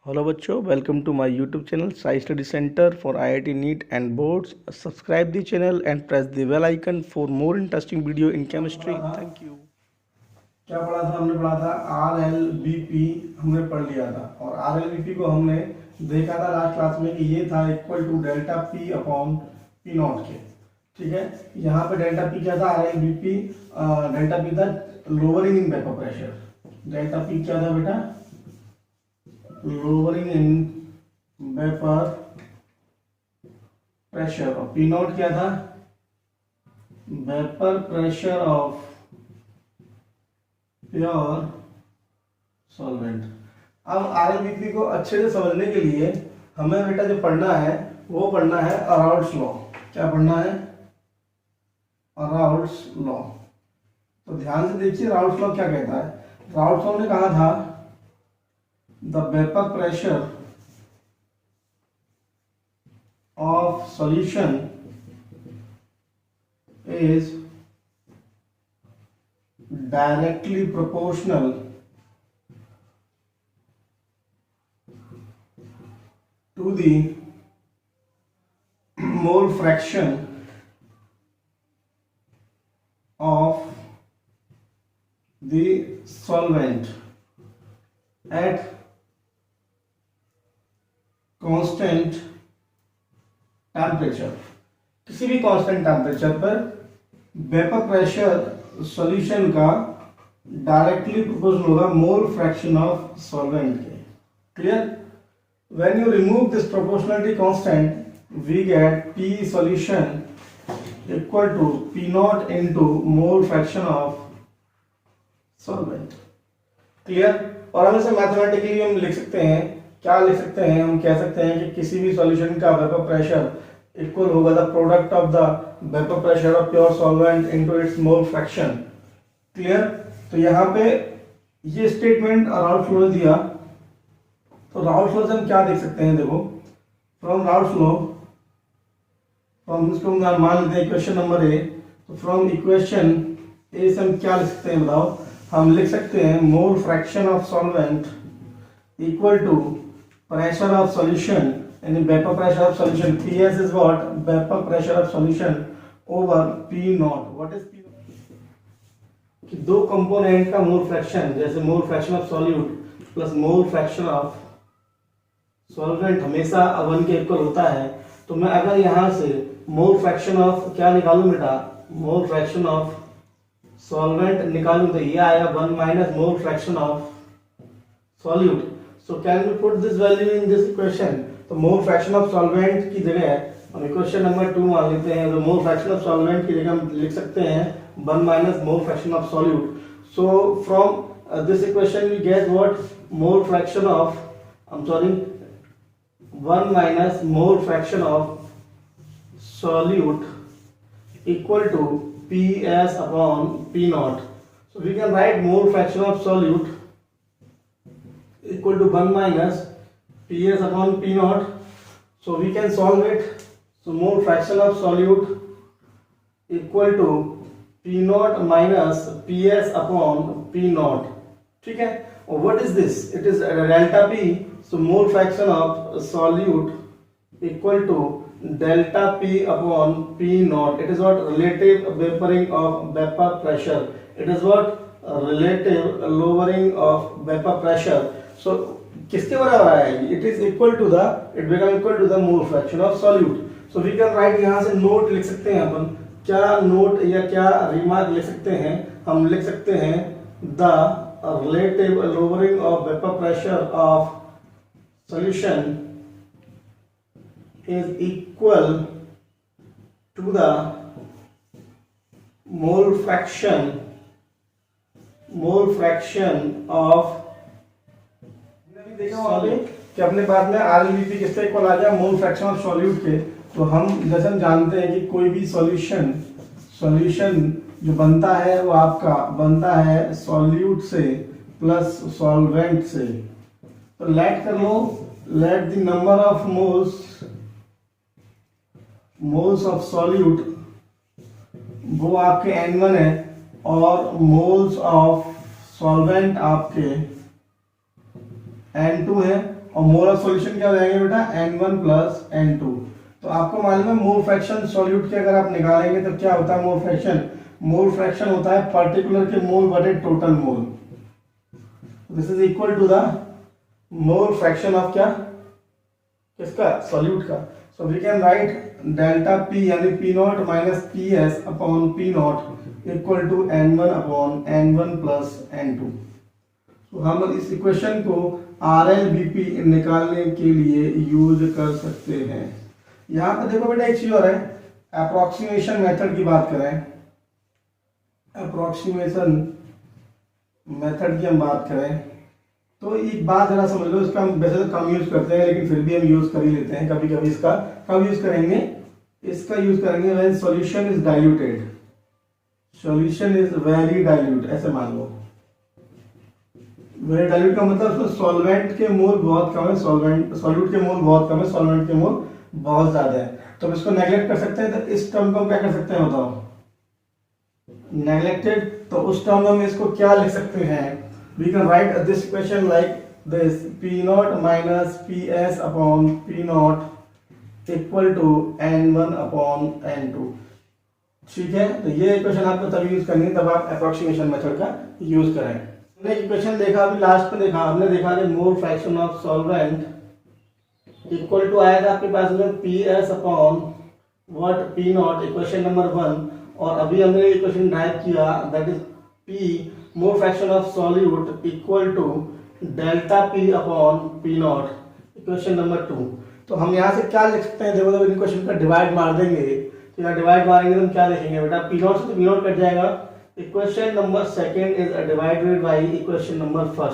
Hello बच्चों, welcome to my YouTube channel Sai study centre for IIT NEET and boards. Subscribe the channel and press the bell icon for more interesting video in chemistry. Thank you. क्या पढ़ा था? हमने पढ़ा था R L B P, हमने पढ़ लिया था। और आर एल बी पी को हमने देखा था लास्ट क्लास में कि ये था equal to delta P upon P nought के। ठीक है, यहाँ पे डेल्टा पी क्या था? R L B P delta p था lowering in vapour pressure. Delta p क्या था बेटा? Lowering in vapour pressure. और पी नॉट क्या था? Vapour pressure of pure solvent. अब आरएलबीपी को अच्छे से समझने के लिए हमें बेटा जो पढ़ना है वो पढ़ना है अराउड्स लॉ। क्या पढ़ना है? अराउड्स लॉ। तो ध्यान से देखिए अराउड्स लॉ क्या कहता है। अराउड्स लॉ ने कहा था the vapor pressure of solution is directly proportional to the mole fraction of the solvent at constant temperature. किसी भी कांस्टेंट टेम्परेचर पर वेपर प्रेशर सॉल्यूशन का डायरेक्टली प्रोपोर्शनल होगा मोल फ्रैक्शन ऑफ सॉल्वेंट के। Clear? When you remove this proportionality constant we get P solution equal to P not into mole fraction of solvent. Clear? और हम इसे mathematically हम लिख सकते हैं। क्या लिख सकते हैं? हम कह सकते हैं कि किसी भी सॉल्यूशन का वेपर प्रेशर इक्वल होगा the product of the vapour pressure of pure solvent into its mole fraction. Clear? तो यहाँ पे ये स्टेटमेंट राउल्स लॉ दिया। तो राउल्स लॉ से हम क्या देख सकते हैं? देखो, फ्रॉम राउल्स लॉ, फ्रॉम इसको हम मान लेते हैं इक्वेशन नंबर ए। तो फ्रॉम इक्वेशन ए से हम क्या लिख सकते हैं बताओ? हम लिख सकते हैं mole fraction of solvent equal to pressure of solution and vapor pressure of solution. PS is what? Vapor pressure of solution over P naught. What is P naught? कि दो कंपोनेंट का मोल फ्रैक्शन, जैसे मोल fraction of solute plus mole fraction of solvent हमेशा 1 के equal होता है। तो मैं अगर यहाँ से मोल फ्रैक्शन ऑफ क्या निकालूं बेटा? मोल फ्रैक्शन ऑफ सॉल्वेंट निकालूं तो ये आएगा 1 minus mole fraction of solute. So can we put this value in this equation? तो मोल फ्रैक्शन ऑफ सॉल्वेंट की जगह हम इक्वेशन नंबर 2 मान लेते हैं। तो मोल फ्रैक्शन ऑफ सॉल्वेंट की जगह हम लिख सकते हैं 1 minus mole fraction of solute. So from this equation we get what? Mole fraction of 1 minus mole fraction of solute equal to PS upon P not. So we can write mole fraction of solute equal to 1 minus PS upon P naught. So we can solve it. So mole fraction of solute equal to P naught minus PS upon P naught. ठीक है? और what is this? It is delta P. So mole fraction of solute equal to delta P upon P naught. It is what? Relative vaporing of vapor pressure. It is what? Relative lowering of vapor pressure. So किसके बराबर आएगी? It is equal to the, it become equal to the mole fraction of solute. So we can write, यहाँ से note लिख सकते हैं अपन। क्या note या क्या रिमार्क लिख सकते हैं? हम लिख सकते हैं the relative lowering of vapor pressure of solution is equal to the mole fraction of देखा वहां पे कि अपने पास में आरएलबीपी किससे इक्वल आ गया? मोल फ्रैक्शन ऑफ सॉल्यूट के। तो हम जैसे हम जानते हैं कि कोई भी सॉल्यूशन जो बनता है वो आपका बनता है सॉल्यूट से प्लस सॉल्वेंट से। तो लेट कर लो, let the number of moles of solute वो आपके N1 है और मोल्स ऑफ सॉल्वेंट आपके N2 है और मोल ऑफ सॉल्यूशन क्या हो जाएंगे बेटा n1 प्लस n2। तो आपको मालूम है मोल फ्रैक्शन सॉल्यूट के अगर आप निकालेंगे तो क्या होता है मोल फ्रैक्शन? मोल फ्रैक्शन होता है पर्टिकुलर के मोल बटे total mole. This is equal to the mole fraction of क्या? किसका? सॉल्यूट का। So we can write delta P यानी p not minus P S upon P not equal to n1 upon n1 plus n2। तो हम इस equation को RLBP निकालने के लिए यूज कर सकते हैं। यहाँ पर देखो बेटा एक चीज और है, अप्रोक्सीमेशन मेथड की बात करें, अप्रोक्सीमेशन मेथड की हम बात करें तो एक बात जरा समझ लो, इसका हम वैसे तो कम यूज करते हैं लेकिन फिर भी हम यूज कर ही लेते हैं कभी कभी। इसका कब यूज करेंगे? इसका यूज करेंगे when solution is diluted, solution is very dilute. ऐसे मान लो वेरी डाइल्यूट का मतलब उसमें सॉल्वेंट के मोल बहुत कम है, सॉल्यूट के मोल बहुत कम है, सॉल्वेंट के मोल बहुत ज्यादा है। तो इसको नेगलेक्ट कर सकते हैं, तो इस टर्म को हम क्या कर सकते हैं बताओ? नेगलेक्टेड। तो उस टर्म में हम इसको क्या लिख सकते हैं? We can write this equation like this, P not minus P S upon P not equal to n1 upon n2। ठीक है, तो ये इक्वेशन आपको तब यूज करनी है जब आप अप्रोक्सीमेशन मेथड का यूज करें। हमने इक्वेशन देखा, अभी लास्ट में देखा हमने देखा कि mole fraction of solvent equal to आया था आपके पास में P S upon what? P not, equation number 1। और अभी हमने इक्वेशन ड्राइव किया that is P mole fraction of solute equal to delta P upon P not, equation number 2। तो हम यहाँ से क्या लिख सकते हैं? देखो जब इक्वेशन का डिवाइड मार देंगे तो यहाँ डिवाइड मारेंगे तो हम क्या लिखेंगे बेटा? पी नॉट से तो पी नॉट कट जाएगा, equation number 2 is divided by equation number 1।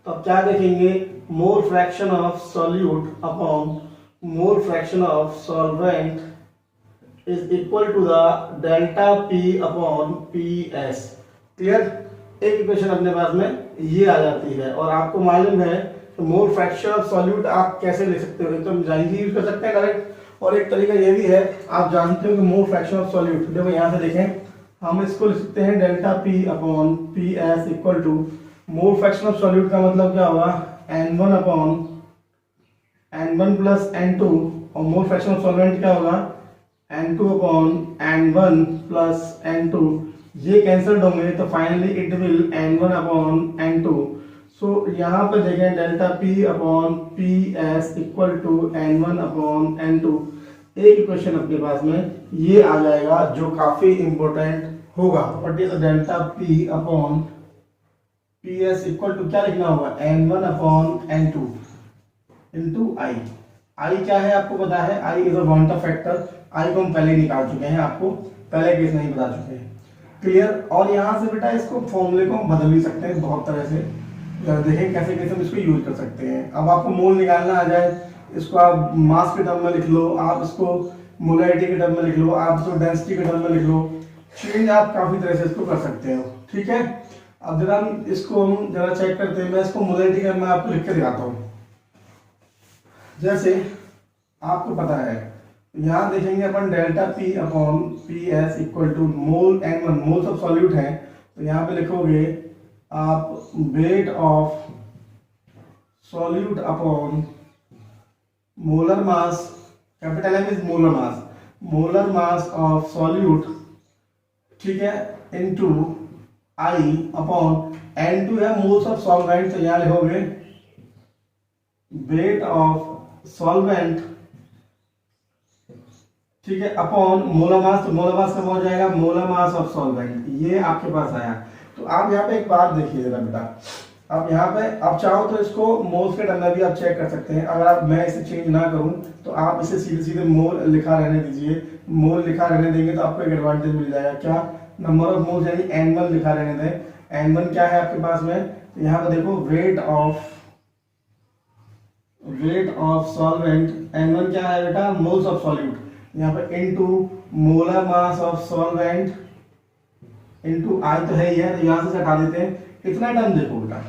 तो अब क्या देखेंगे? Mole fraction of solute upon mole fraction of solvent is equal to the delta P upon P S. Clear? एक इक्वेशन अपने पास में ये आ जाती है। और आपको मालूम है कि मोल फ्रैक्शन ऑफ सॉल्यूट आप कैसे ले सकते हो? तो हम जाइंसी यूज कर सकते हैं डायरेक्ट, और एक तरीका ये भी है, आप जानते हो कि मोल फ्रैक्शन ऑफ सॉल्यूट, देखो यहाँ से देखें, हम इसको लिख सकते हैं delta P upon P S equal to mole fraction of solute का मतलब क्या होगा? n1 upon n1 plus n2, और मोल फ्रैक्शन ऑफ सॉल्वेंट क्या होगा? n2 upon n1 plus n2। ये कैंसल्ड होंगे तो finally it will n1 upon n2। So यहाँ पे देखें delta p upon P S equal to n1 upon n2। एक इक्वेशन अपने पास में ये आ जाएगा जो काफी इंपॉर्टेंट होगा। What is delta p upon P S equal to क्या लिखना होगा? n1 अपॉन n2 इंटू आई। आई क्या है आपको पता है? I is a quantum factor. आई को हम पहले निकाल चुके हैं, आपको पहले केस नहीं बता चुके हैं। क्लियर? और यहाँ से बेटा इसको फॉर्मूले को हम बदल भी सकते हैं बहुत तरह से, देखें कैसे कैसे हम इसको यूज कर सकते हैं। अब आपको मोल निकालना आ जाए, इसको आप मास के टर्म में लिख लो, आप इसको मोलैरिटी के टर्म में लिख लो, आप इसको डेंसिटी के टर्म में लिख लो, चेंज आप काफी तरह से इसको कर सकते हो। ठीक है, अब जरा हम इसको जरा चेक करते हैं। मैं इसको मोलैरिटी का मैं आपको लिख के दिखाता हूँ। जैसे आपको पता है यहाँ देखेंगे अपन delta P upon P S equal to mole n1, moles of solute है, तो यहाँ पे लिखोगे आप weight of solute upon molar mass, capital M is molar mass, molar mass of solute, ठीक है, इनटू आई अपॉन n2 है moles of solvent, तो यहाँ लिखोगे वेट ऑफ सॉल्वेंट, ठीक है, अपॉन मोलर मास, तो मोलर मास कब हो जाएगा? Molar mass of solvent. ये आपके पास आया। तो आप यहाँ पे एक बात देखिए जरा बेटा, आप यहाँ पे आप चाहो तो इसको मोल्स के टर्म में भी आप चेक कर सकते हैं। अगर आप मैं इसे चेंज ना करूं तो आप इसे सीधे सीधे मोल लिखा रहने दीजिए। मोल लिखा रहने देंगे तो आपको एक एडवांटेज मिल जाएगा, क्या? नंबर ऑफ मोल्स यानी n1 लिखा रहने दें। n1 क्या है आपके पास में? तो यहाँ पे देखो वेट ऑफ सॉल्वेंट, n1 क्या है बेटा? मोल्स ऑफ सॉल्यूट, यहाँ पे into molar mass of solvent into आई तो है ही है, तो यहाँ से हटा देते हैं। इतना टर्म देखो बेटा,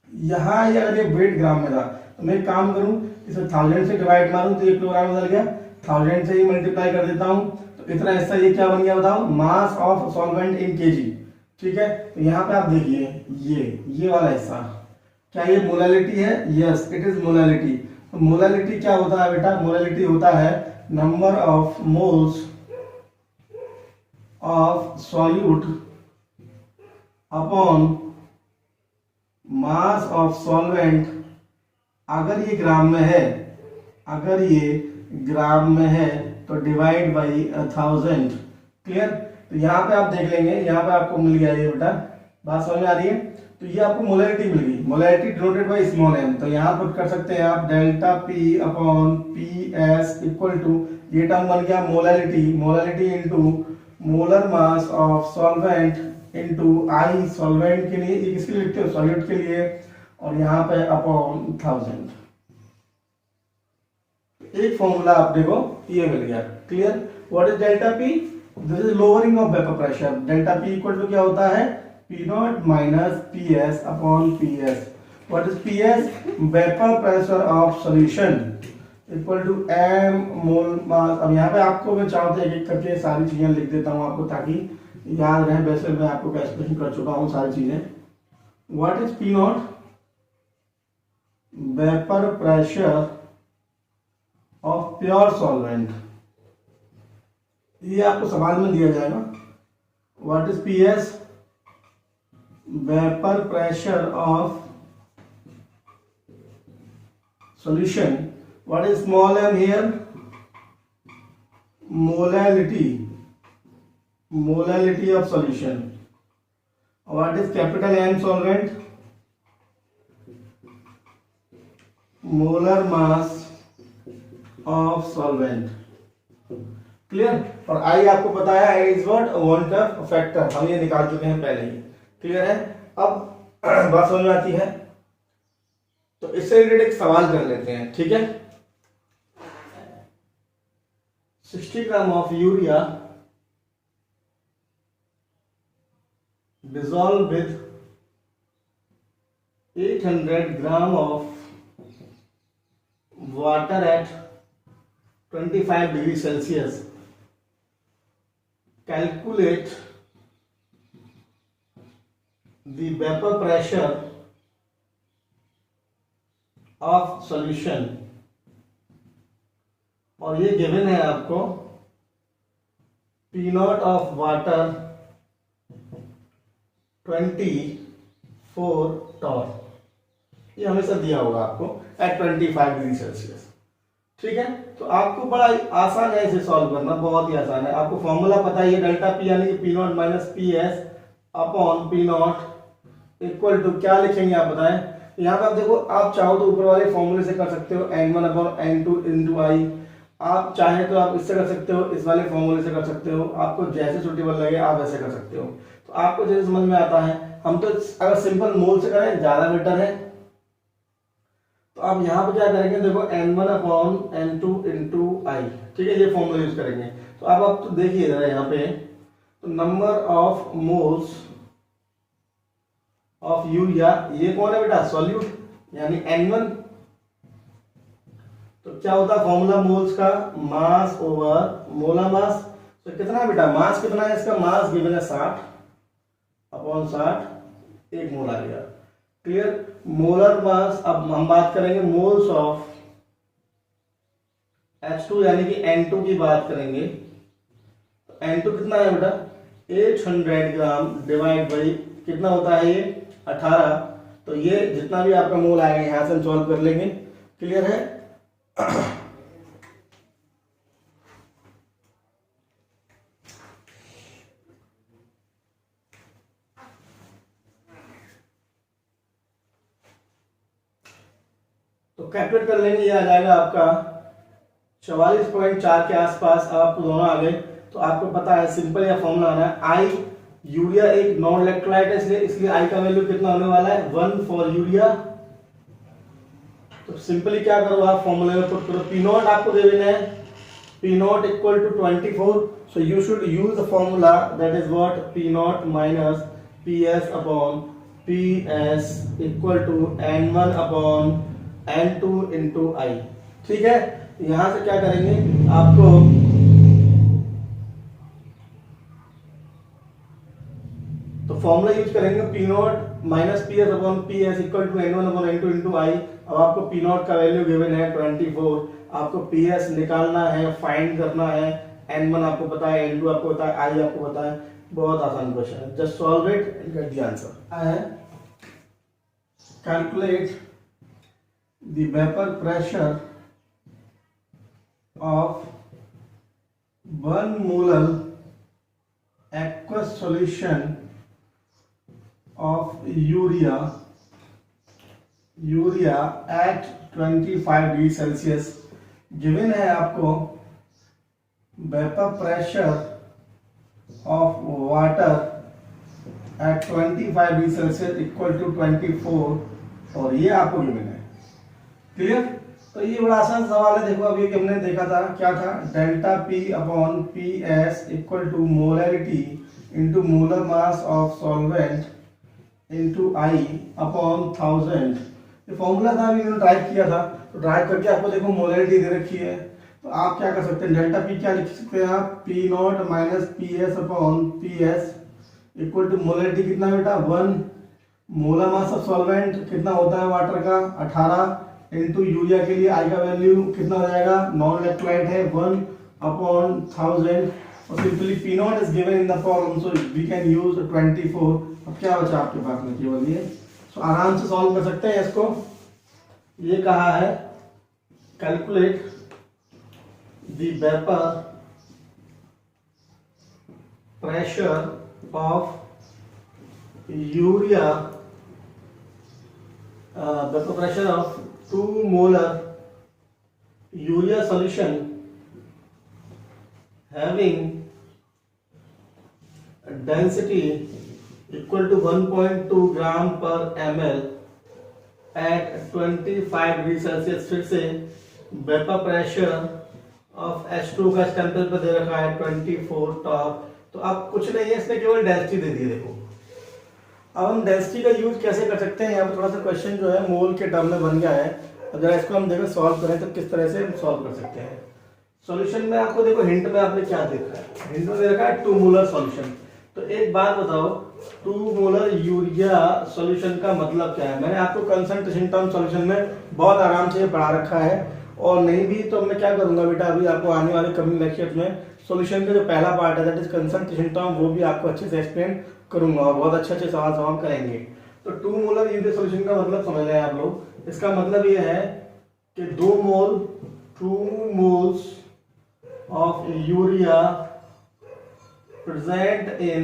यहाँ ये अगर ये वेट ग्राम में था तो मैं एक काम करूं, इसे 1000 से डिवाइड मारूं तो 1 किलोग्राम बदल गया, 1000 से ही मल्टीप्लाई कर देता हूं तो इतना हिस्सा ये क्या बन गया बताओ? मास ऑफ सॉल्वेंट इन केजी। ठीक है, तो यहाँ पे आप देखिए ये वाला हिस्सा क्या ये मोलैलिटी है? Yes, it is molality. तो मोलैलिटी क्या होता है बेटा? मोलैलिटी होता है number of moles of solute upon mass of solvent. अगर ये ग्राम में है, अगर ये ग्राम में है तो डिवाइड बाई 1000। क्लियर? तो यहाँ पे आप देख लेंगे, यहाँ पे आपको मिल गया ये बेटा, बात समझ में आ रही है? तो ये आपको मोलैलिटी मिल गई, molality denoted by small m। तो यहाँ पुट कर सकते हैं आप delta P upon P S equal to, ये टर्म बन गया molality, molality into molar mass of solvent into i, solvent के लिए, ये किसके लिए लिखते हो? सॉल्यूट के लिए, और यहाँ पे अपॉन 1000। एक फॉर्मूला आप देखो ये मिल गया। Clear? What is delta P? This is lowering of vapour pressure. Delta P equal to क्या होता है? P not minus P S upon P S. What is P S? Vapour pressure of solution equal to m mole mass. अब यहाँ पे आपको मैं चाहता हूँ एक एक करके सारी चीजें लिख देता हूँ आपको, ताकि याद रहे। वैसे मैं आपको एक्सप्लेन कर चुका हूँ सारी चीजें। What is P not? Vapour pressure of pure solvent, ये आपको सवाल में दिया जाएगा। What is P S? Vapour pressure of solution. What is small m here? Molality, molality of solution. What is capital M solvent? Molar mass of solvent. Clear? और आई आपको पता है, I is what? Water factor, हम ये निकाल चुके हैं पहले ही। क्लियर है? अब बात समझ में आती है? तो इससे रिलेटेड एक सवाल कर लेते हैं, ठीक है? 60 gram of urea dissolved with 800 gram of water at 25 degrees Celsius. Calculate the vapor pressure of solution. और ये गिवन है आपको P not of water 24 torr, ये हमेशा दिया होगा आपको एट 25 डिग्री सेल्सियस। ठीक है? तो आपको बड़ा आसान है इसे सॉल्व करना, बहुत ही आसान है। आपको फॉर्मूला पता ही है, डेल्टा पी यानी कि P not minus P S upon P not equal to क्या लिखेंगे आप बताएं? यहाँ पे आप देखो, आप चाहो तो ऊपर वाले फॉर्मूले से कर सकते हो, n1 अपॉन n2 इंटू आई। आप चाहे तो आप इससे कर सकते हो, इस वाले फॉर्मूले से कर सकते हो, आपको जैसे सुटेबल लगे आप ऐसे कर सकते हो। तो आपको जैसे समझ में आता है। हम तो अगर सिंपल मोल से करें ज्यादा बेटर है। तो आप यहाँ पे क्या करेंगे, देखो n1 upon n2 into i, ठीक है? ये फॉर्मूला यूज करेंगे। तो अब आप तो देखिए जरा यहाँ पे, तो number of moles of urea, ये कौन है बेटा? सॉल्यूट, यानी n1। तो क्या होता है फॉर्मूला मोल्स का? मास ओवर मोलर मास। तो कितना है बेटा? मास कितना है इसका? मास गिवन है 60 अपॉन 60, एक मोल आ गया। क्लियर? मोलर मास, अब हम बात करेंगे मोल्स ऑफ H2 यानी कि N2 की बात करेंगे। तो N2 कितना है बेटा? 800 ग्राम डिवाइड बाई कितना होता है ये? 18। तो ये जितना भी आपका मोल आएगा यहां से हम सॉल्व कर लेंगे। क्लियर है? तो कैलकुलेट कर लेंगे, ये आ जाएगा आपका 44.4 के आसपास। आपको दोनों आ गए। तो आपको पता है सिंपल या फॉर्मूला आना है, आई यूरिया एक नॉन इलेक्ट्रोलाइट है, इसलिए आई का वैल्यू कितना होने वाला है? 1 फॉर यूरिया। तो सिंपली क्या करो आप फॉर्मूले में पुट करो, पी नॉट आपको दे देना है, p not equal to 24। So you should use the formula that is what? P not minus P S upon P S equal to n1 upon n2 into i. ठीक है? यहां से क्या करेंगे आपको, तो फॉर्मूला यूज करेंगे p not minus P S upon P S equal to N1 upon N2 into i. अब आपको पी नॉट का वैल्यू गिवन है 24, आपको पी एस निकालना है, फाइंड करना है। N1 आपको पता है, N2 आपको पता है, आई आपको पता है। बहुत आसान क्वेश्चन है, just solve it and get the answer. Calculate the vapour pressure of 1 molar aqueous solution of urea at 25 degree Celsius. Given है आपको vapour pressure of water at 25 degree Celsius equal to 24 और ये आपको given है। Clear? तो ये बड़ा आसान सवाल है। देखो अभी हमने देखा था, क्या था, delta P upon P S equal to molarity into molar mass of solvent into i upon 1000। ये फॉर्मूला था, अभी मैंने ड्राइव किया था। तो ड्राइव करके आपको देखो मोलैरिटी दे रखी है, तो आप क्या कर सकते हैं, डेल्टा पी क्या लिख सकते हैं आप, P not minus P S upon P S equal to molarity कितना बेटा 1, मोलर मास ऑफ सॉल्वेंट कितना होता है वाटर का 18 इंटू यूरिया के लिए आई का वैल्यू कितना हो जाएगा, नॉन इलेक्ट्रोलाइट है 1 अपॉन 1000 और simply P not is given in the form so we can use 24। अब क्या बचा आपके पास में, केवल ये। सो आराम से सॉल्व कर सकते हैं इसको। ये कहा है calculate the vapour pressure of urea, vapour pressure of 2 molar urea solution having density equal to 1.2 gram per ml at 25 degree Celsius. फिर से वेपर प्रेशर ऑफ H2 का टेम्परेचर पर दे रखा है 24 टॉप। तो अब कुछ नहीं है, इसने केवल डेंसिटी दे दी है। देखो अब हम डेंसिटी का यूज कैसे कर सकते हैं, यहाँ पर थोड़ा सा क्वेश्चन जो है मोल के टर्म में बन गया है। अगर इसको हम देखो सॉल्व करें तो किस तरह से हम सॉल्व कर सकते हैं। सॉल्यूशन में आपको देखो हिंट में आपने क्या देखा है, हिंट में दे रखा है 2 मोलर सॉल्यूशन। तो एक बात बताओ, 2 मोलर यूरिया सॉल्यूशन का मतलब क्या है। मैंने आपको कंसंट्रेशन टर्म सॉल्यूशन में बहुत आराम से पढ़ा रखा है, और नहीं भी तो मैं क्या करूंगा बेटा, अभी आपको आने वाले कमिंग लेक्चर्स में सॉल्यूशन का जो पहला पार्ट है दैट इज कंसंट्रेशन टर्म, वो भी आपको अच्छे से एक्सप्लेन करूंगा और बहुत अच्छे अच्छे सवाल सॉल्व करेंगे। तो 2 मोलर यूरिया सॉल्यूशन का मतलब समझ रहे हैं आप लोग। इसका मतलब ये है कि 2 moles of urea present in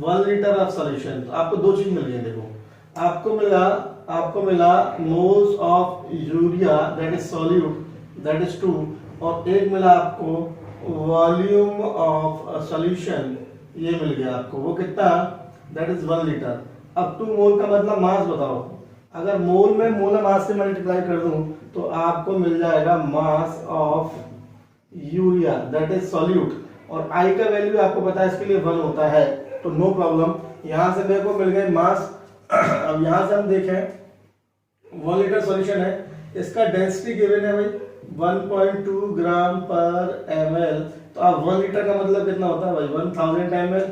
1 litre of solution. तो आपको 2 चीज मिल गई। देखो आपको मिला moles of urea that is solute that is 2, और एक मिला आपको वॉल्यूम ऑफ सॉल्यूशन, ये मिल गया आपको। वो कितना, दैट इज 1 लीटर। अब 2 मोल का मतलब मास बताओ। अगर मोल में मोलर मास से मल्टीप्लाई कर दूं तो आपको मिल जाएगा mass of urea that is solute, और आई का वैल्यू आपको पता है इसके लिए 1 होता है, तो नो प्रॉब्लम। यहां से मेरे को मिल गए मास। अब यहां से हम देखें 1 लीटर सॉल्यूशन है, इसका डेंसिटी गिवन है भाई 1.2 ग्राम पर ml। तो अब 1 लीटर का मतलब कितना होता है भाई 1000 ml।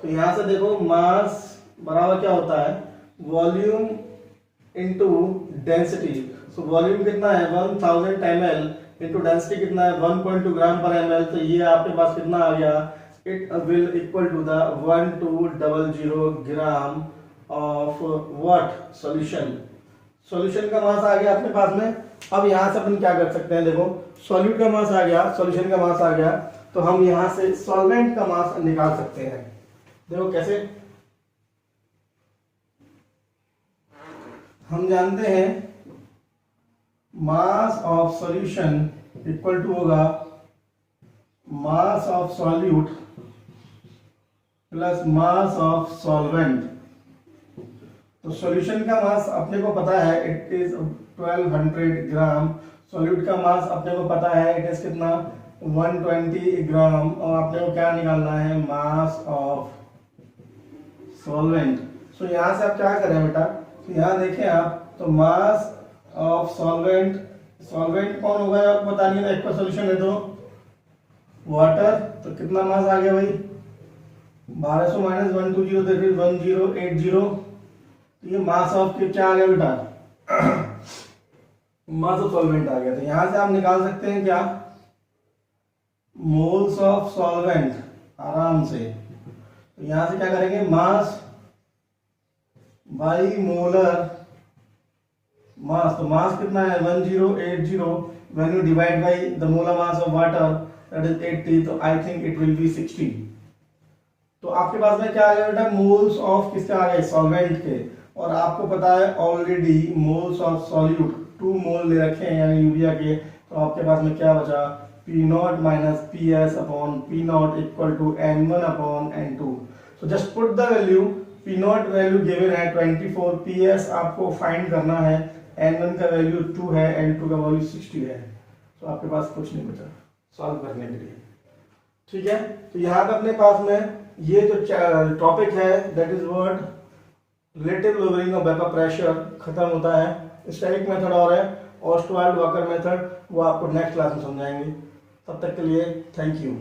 तो यहां से देखो मास बराबर क्या होता है, volume into density. So volume कितना है 1000 ml इनटू डेंसिटी कितना है 1.2 ग्राम पर ml। तो ये आपके पास कितना आ गया, it will equal to the 1200 gram of what solution. Solution का मास आ गया अपने पास में। अब यहां से अपन क्या कर सकते हैं, देखो सॉल्यूट का मास आ गया, सॉल्यूशन का मास आ गया, तो हम यहां से सॉल्वेंट का मास निकाल सकते हैं। देखो कैसे, हम जानते हैं mass of solution equal to होगा mass of solute plus mass of solvent. तो सॉल्यूशन का मास अपने को पता है इट इज 1200 ग्राम, सॉल्यूट का मास अपने को पता है इट इज कितना 120 ग्राम, और अपने को क्या निकालना है मास ऑफ सॉल्वेंट। सो यहां से आप क्या करें बेटा, तो यहां देखें आप, तो मास ऑफ सॉल्वेंट, सॉल्वेंट कौन होगा आपको बता दिया, एक सॉल्यूशन है तो वाटर, तो कितना मास आ गया भाई 1200 माइनस 120 दैट इज 1080। तो ये मास ऑफ क्या आ गया बेटा, मास ऑफ सॉल्वेंट आ गया। तो यहां से आप निकाल सकते हैं क्या, मोल्स ऑफ सॉल्वेंट आराम से। तो यहां से क्या करेंगे, मास बाई मोलर मास। तो मास कितना है 1080, when you divide by the molar mass of water that is 80, तो I think it will be 60। तो आपके पास में क्या आ गया बेटा, मोल्स ऑफ किसके आ गए, सॉल्वेंट के। और आपको पता है ऑलरेडी मोल्स ऑफ सॉल्यूट 2 मोल ले रखे हैं यानी यूरिया के। तो आपके पास में क्या बचा, P0 minus PS upon P0 equal to N1 upon N2। So just put the value, P0 value given है 24, PS आपको फाइंड करना है, N1 का वैल्यू 2 है, N2 का वैल्यू 60 है। तो आपके पास कुछ नहीं बचा सॉल्व करने के लिए, ठीक है। तो यहाँ पे अपने पास में ये जो टॉपिक है that is word relative lowering of vapour pressure खत्म होता है। स्टैटिक मेथड और है ऑस्टवाल्ड वॉकर मेथड, वो आपको नेक्स्ट क्लास में समझाएंगे। तब तक के लिए थैंक यू।